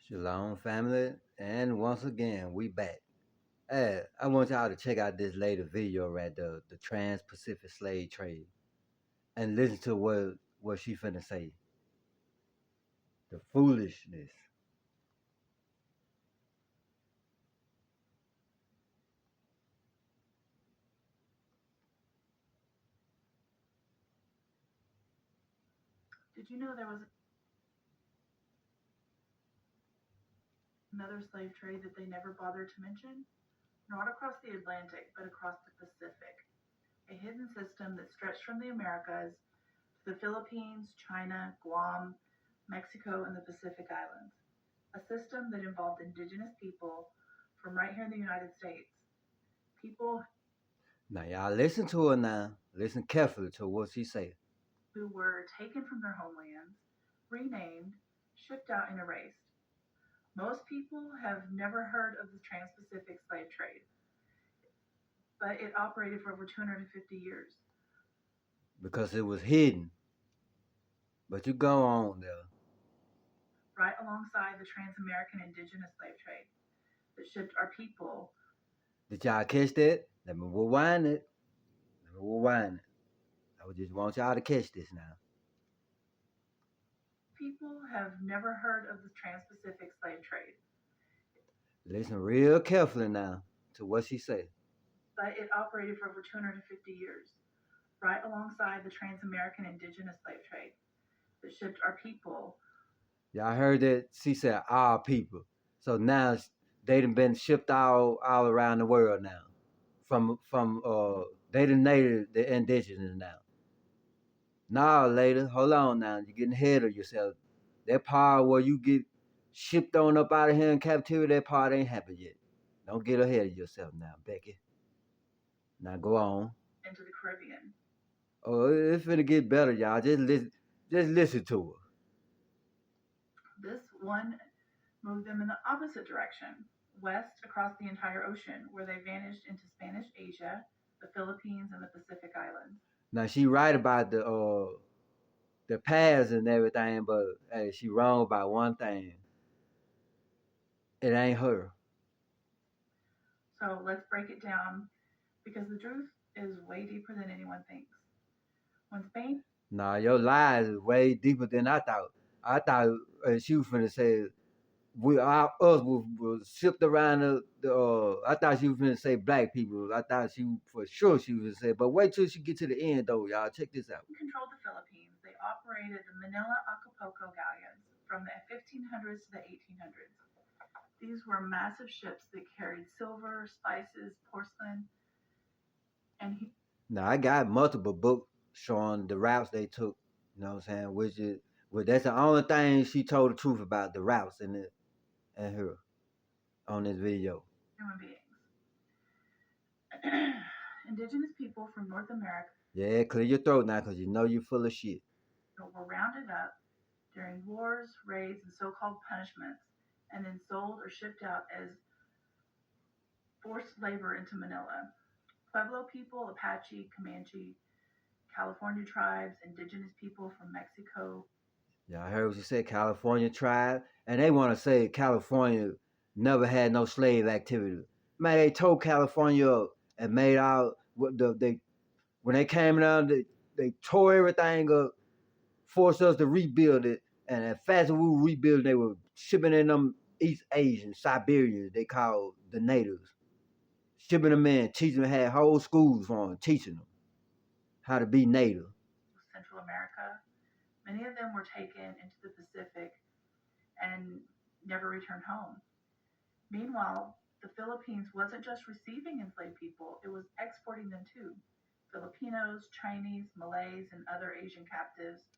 Shalom, family, and once again, we back. Hey, I want y'all to check out this latest video right there, the Trans-Pacific Slave Trade, and listen to what she finna say. The foolishness. Did you know there was another slave trade that they never bothered to mention? Not across the Atlantic, but across the Pacific. A hidden system that stretched from the Americas to the Philippines, China, Guam, Mexico, and the Pacific Islands. A system that involved indigenous people from right here in the United States. People Now y'all listen to her now. Listen carefully to what she say. who were taken from their homelands, renamed, shipped out, and erased. Most people have never heard of the Trans Pacific slave trade, but it operated for over 250 years. Because it was hidden. But you go on there. Right alongside the Trans-American Indigenous slave trade that shipped our people. Did y'all catch that? Let me rewind it. I would just want y'all to catch this now. People have never heard of the Trans-Pacific slave trade, Listen real carefully now to what she said. but it operated for over 250 years, right alongside the Trans-American Indigenous slave trade that shipped our people. Y'all heard that? She said our people. So now they done been shipped all around the world now. From they the native, the indigenous now. Now later, hold on now, you're getting ahead of yourself. That part where you get shipped on up out of here in captivity, that part ain't happened yet. Don't get ahead of yourself now, Becky. Now go on. Into the Caribbean. Oh, it's finna get better, y'all. Just listen to her. This one moved them in the opposite direction, west across the entire ocean, where they vanished into Spanish Asia, the Philippines, and the Pacific Islands. Now she right about the past and everything, but hey, she wrong about one thing. It ain't her. So let's break it down because the truth is way deeper than anyone thinks. When Spain Nah, your lies is way deeper than I thought. I thought she was finna say us was shipped around I thought she was finna say black people. I thought for sure she was gonna say, but wait till she get to the end though, y'all. Check this out. controlled the Philippines, they operated the Manila Acapulco galleons from the 1500s to the 1800s. These were massive ships that carried silver, spices, porcelain, and Now I got multiple books showing the routes they took. You know what I'm saying? That's the only thing she told the truth about the routes and her on this video. human beings. Indigenous people from North America Yeah, clear your throat now, cause you know you're full of shit. were rounded up during wars, raids, and so-called punishments, and then sold or shipped out as forced labor into Manila. Pueblo people, Apache, Comanche, California tribes, indigenous people from Mexico. Yeah, I heard what you said, California tribe, and they want to say California never had no slave activity. Man, they tore California up and made out what they when they came down, they tore everything up, forced us to rebuild it, and as fast as we were rebuilding, they were shipping in them East Asians, Siberians, they called the natives, shipping them in, teaching them, had whole schools for them, teaching them how to be native. Central America. Many of them were taken into the Pacific and never returned home. Meanwhile, the Philippines wasn't just receiving enslaved people, it was exporting them too. Filipinos, Chinese, Malays, and other Asian captives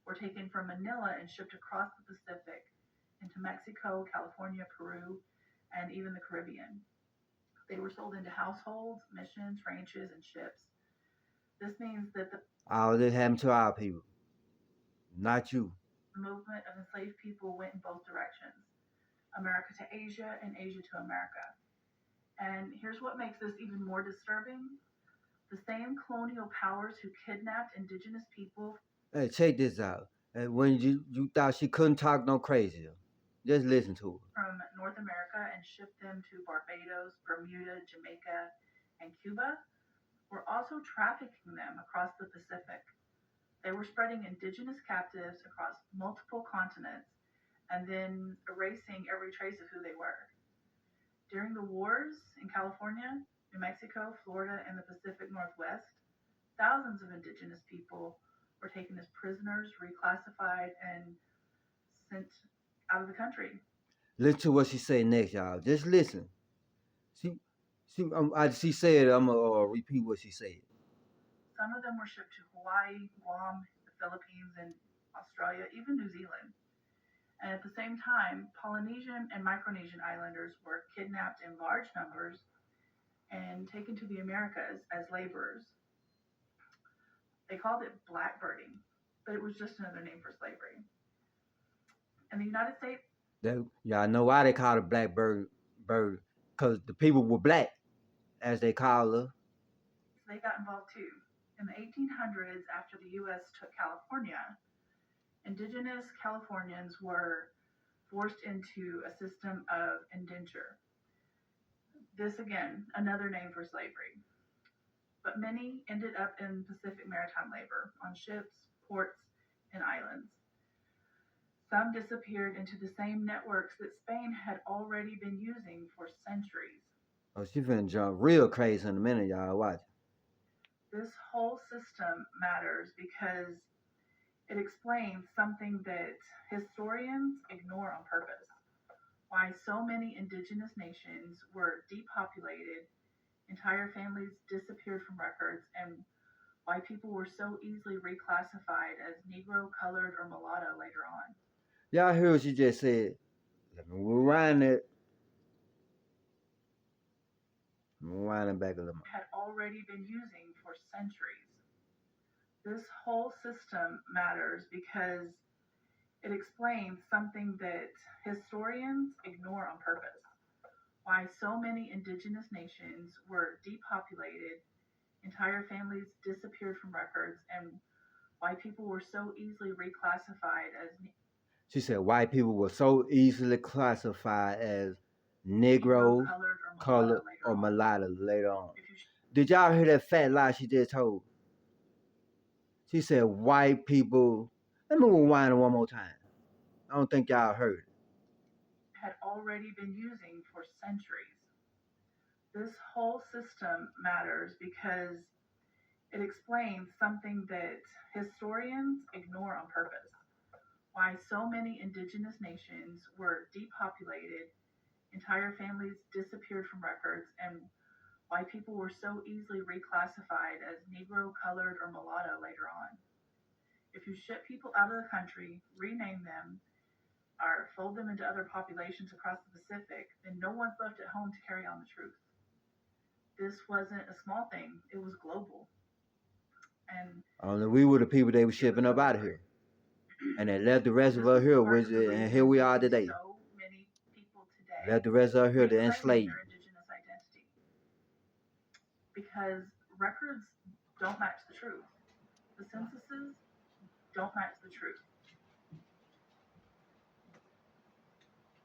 were taken from Manila and shipped across the Pacific into Mexico, California, Peru, and even the Caribbean. They were sold into households, missions, ranches, and ships. This means that the All this happened to our people, not you. movement of enslaved people went in both directions, America to Asia and Asia to America. And here's what makes this even more disturbing: the same colonial powers who kidnapped indigenous people Hey, check this out. And when you thought she couldn't talk no crazier, Just listen to it. from North America and shipped them to Barbados, Bermuda, Jamaica, and Cuba were also trafficking them across the Pacific. They were spreading indigenous captives across multiple continents and then erasing every trace of who they were. During the wars in California, New Mexico, Florida, and the Pacific Northwest, thousands of indigenous people were taken as prisoners, reclassified, and sent out of the country. Listen to what she say next, y'all. Just listen. She said, I'm gonna repeat what she said. Some of them were shipped to Hawaii, Guam, the Philippines, and Australia, even New Zealand. And at the same time, Polynesian and Micronesian islanders were kidnapped in large numbers and taken to the Americas as laborers. They called it blackbirding, but it was just another name for slavery. In the United States, Y'all know why they call it blackbird, because the people were black, as they call her. they got involved too. In the 1800s, after the U.S. took California, indigenous Californians were forced into a system of indenture. This, again, another name for slavery. But many ended up in Pacific maritime labor on ships, ports, and islands. Some disappeared into the same networks that Spain had already been using for centuries. Oh, she finna jump real crazy in a minute, y'all. Watch. This whole system matters because it explains something that historians ignore on purpose. Why so many indigenous nations were depopulated, entire families disappeared from records, and why people were so easily reclassified as Negro, colored, or mulatto later on. Y'all hear what she just said? Let me rewind it. Rewind it back a little more. Had already been using for centuries. This whole system matters because it explains something that historians ignore on purpose. Why so many indigenous nations were depopulated, entire families disappeared from records, and why people were so easily reclassified as She said white people were so easily classified as Negro, colored, or mulatto later on. Did y'all hear that fat lie she just told? She said white people. Let me rewind it one more time. I don't think y'all heard it. Had already been using for centuries. This whole system matters because it explains something that historians ignore on purpose. Why so many indigenous nations were depopulated, entire families disappeared from records, and why people were so easily reclassified as Negro, colored, or mulatto later on. If you ship people out of the country, rename them, or fold them into other populations across the Pacific, then no one's left at home to carry on the truth. This wasn't a small thing, it was global. And only we were the people they were shipping up out of here. And they left the rest of us here, and here we are today. So many people today left the rest of us here to reclaiming enslave. their indigenous identity. Because records don't match the truth. The censuses don't match the truth.